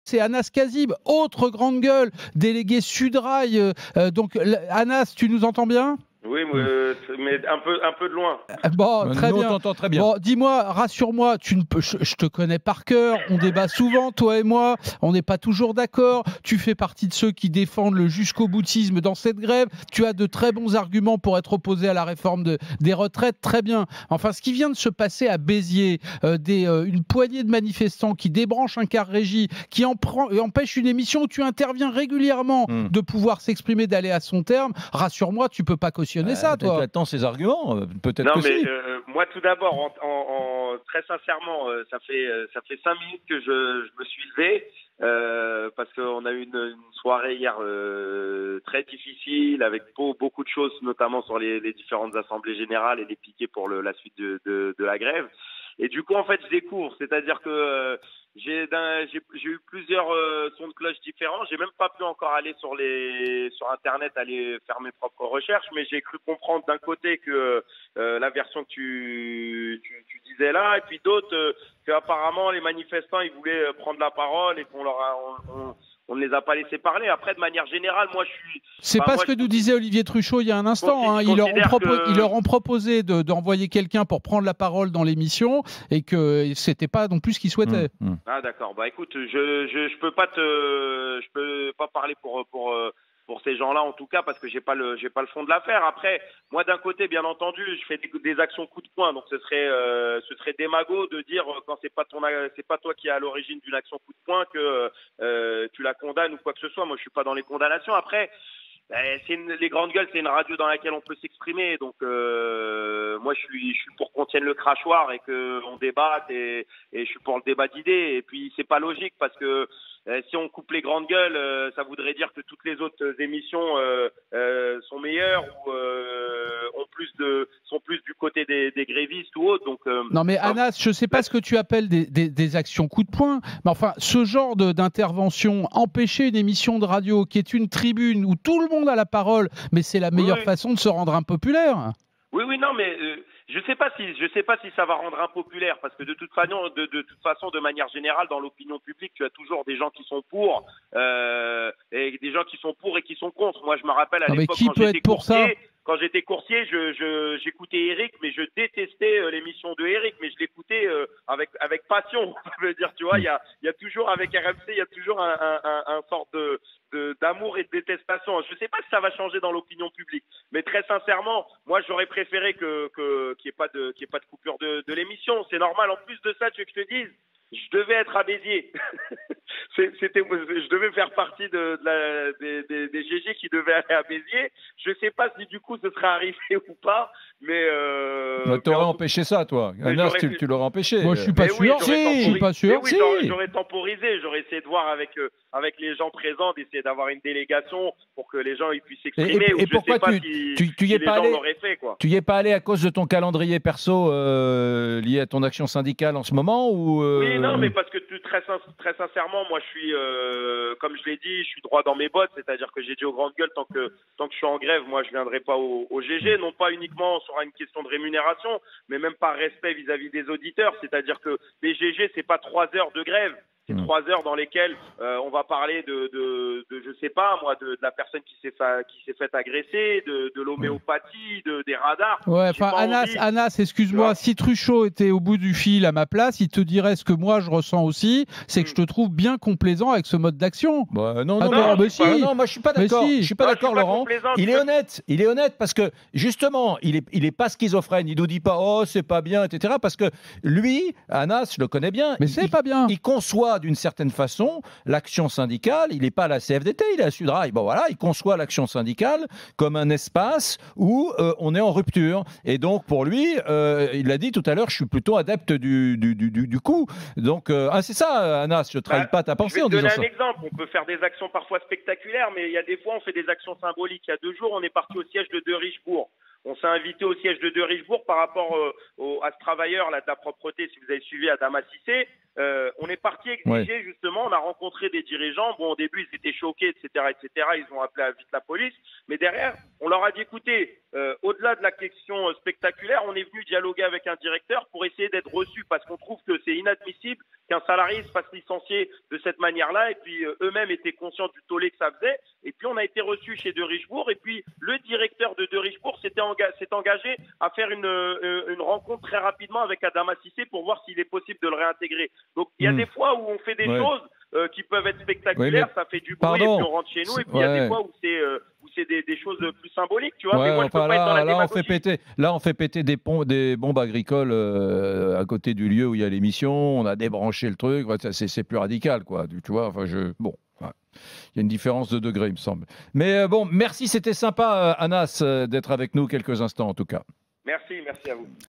c'est Anas Kazib, autre grande gueule, délégué Sudrail. Donc, Anas, tu nous entends bien ? Oui, mais un peu de loin. Bon, très nous, bien. on t'entend très bien. Bon, dis-moi, rassure-moi, je te connais par cœur, on débat souvent, toi et moi, on n'est pas toujours d'accord, tu fais partie de ceux qui défendent le jusqu'au boutisme dans cette grève, tu as de très bons arguments pour être opposé à la réforme des retraites, très bien. Enfin, ce qui vient de se passer à Béziers, une poignée de manifestants qui débranchent un car régie, qui empêche une émission où tu interviens régulièrement de pouvoir s'exprimer, d'aller à son terme, rassure-moi, tu peux pas cautionner ça, toi. Tu attends ces arguments, peut-être non, que mais, si. moi, tout d'abord, très sincèrement, ça fait 5 minutes que je me suis levé parce qu'on a eu une soirée hier très difficile avec beaucoup de choses, notamment sur les différentes assemblées générales et les piquets pour la suite de la grève. Et du coup, en fait, je découvre, c'est-à-dire que j'ai eu plusieurs sons de cloche différents. J'ai même pas pu encore aller sur Internet, aller faire mes propres recherches, mais j'ai cru comprendre d'un côté que la version que tu disais là, et puis d'autres que apparemment les manifestants ils voulaient prendre la parole et on ne les a pas laissés parler. Après, de manière générale, moi, C'est pas ce que nous disait Olivier Truchot il y a un instant. Ils leur ont proposé d'envoyer quelqu'un pour prendre la parole dans l'émission et que c'était pas non plus ce qu'ils souhaitaient. Ah d'accord. Bah écoute, je peux pas parler pour ces gens-là en tout cas parce que j'ai pas le fond de l'affaire. Après, moi d'un côté, bien entendu, je fais des actions coup de poing, donc ce serait démago de dire quand c'est pas toi qui est à l'origine d'une action coup de poing que tu la condamnes ou quoi que ce soit. Moi, je suis pas dans les condamnations. Après, les grandes gueules, c'est une radio dans laquelle on peut s'exprimer, donc moi je suis pour qu'on tienne le crachoir et que on débatte et je suis pour le débat d'idées. Et puis c'est pas logique parce que si on coupe les grandes gueules, ça voudrait dire que toutes les autres émissions sont meilleures ou sont plus du côté des grévistes ou autres. Donc non mais Anas, je sais pas ce que tu appelles des actions coup de poing, mais enfin ce genre d'intervention, empêcher une émission de radio qui est une tribune où tout le monde a la parole, mais c'est la meilleure façon de se rendre impopulaire. Oui, non, mais je sais pas si ça va rendre impopulaire parce que de toute façon, de manière générale, dans l'opinion publique, tu as toujours des gens qui sont pour et des gens qui sont pour et qui sont contre. Moi, je me rappelle à l'époque quand j'étais courtier, j'écoutais Eric, mais je détestais l'émission de Eric, mais je l'écoutais avec passion. Ça veut dire, tu vois, il y a toujours avec RMC, il y a toujours un sorte d'amour et de détestation. Je sais pas si ça va changer dans l'opinion publique, mais très sincèrement, moi j'aurais préféré qu'il y ait pas de coupure de l'émission. C'est normal. En plus de ça, tu veux que je te dise, je devais être à Béziers. Je devais faire partie des GG qui devaient aller à Béziers. Je sais pas si du coup ce serait arrivé ou pas, mais t'aurais empêché ça, toi. Anas, tu l'aurais empêché. Moi, je suis pas sûr. Je suis pas sûr. J'aurais temporisé. J'aurais essayé de voir avec les gens présents, d'essayer d'avoir une délégation pour que les gens ils puissent s'exprimer. Et pourquoi tu y es pas allé? Tu y es pas allé à cause de ton calendrier perso lié à ton action syndicale en ce moment ou Oui, non, mais parce que très sincèrement, moi, je suis, comme je l'ai dit, je suis droit dans mes bottes, c'est-à-dire que j'ai dit aux grandes gueules, tant que je suis en grève, moi, je viendrai pas au GG, non pas uniquement sur une question de rémunération, mais même par respect vis-à-vis des auditeurs, c'est-à-dire que les GG, c'est pas 3 heures de grève. C'est 3 heures dans lesquelles on va parler de je sais pas moi, de la personne qui s'est fait agresser, de l'homéopathie, des radars. Ouais, enfin Anas, excuse-moi, si Truchot était au bout du fil à ma place, il te dirait ce que moi je ressens aussi, c'est que je te trouve bien complaisant avec ce mode d'action. Bah, non, moi je suis pas d'accord. Je suis pas d'accord, Laurent. Il est honnête parce que justement, il est pas schizophrène. Il nous dit pas oh c'est pas bien, etc. Parce que lui, Anas, je le connais bien. Mais c'est pas bien. Il conçoit d'une certaine façon l'action syndicale. Il n'est pas à la CFDT, il est à Sudrail. Bon voilà, il conçoit l'action syndicale comme un espace où on est en rupture. Et donc pour lui, il l'a dit tout à l'heure, je suis plutôt adepte du coup. Donc c'est ça, Anas, je ne trahis pas ta pensée en disant ça. Je vais te donner un exemple. On peut faire des actions parfois spectaculaires, mais il y a des fois on fait des actions symboliques. Il y a 2 jours, on est parti au siège de Richebourg. On s'est invité au siège de Richebourg par rapport à ce travailleur là, de la propreté, si vous avez suivi Adama Cissé. On est parti exiger justement, on a rencontré des dirigeants. Bon, au début, ils étaient choqués, etc., etc. Ils ont appelé vite la police. Mais derrière, on leur a dit, écoutez, au-delà de la question spectaculaire, on est venu dialoguer avec un directeur pour essayer d'être reçu parce qu'on trouve que c'est inadmissible qu'un salarié se fasse licencier de cette manière-là. Et puis, eux-mêmes étaient conscients du tollé que ça faisait. Et puis, on a été reçu chez De Richebourg. Et puis, le directeur de Richebourg s'est engagé à faire une rencontre très rapidement avec Adama Cissé pour voir s'il est possible de le réintégrer. Donc, il y a des fois où on fait des choses qui peuvent être spectaculaires, ça fait du bruit, et puis on rentre chez nous. Et puis, il y a des fois où c'est des choses plus symboliques, tu vois. Mais moi, je peux pas être dans la démagogie. Là, on fait péter des bombes agricoles à côté du lieu où il y a l'émission. On a débranché le truc. C'est plus radical, quoi. Tu vois, enfin, bon. Il y a une différence de degré, il me semble. Mais bon, merci, c'était sympa, Anas, d'être avec nous quelques instants, en tout cas. Merci à vous.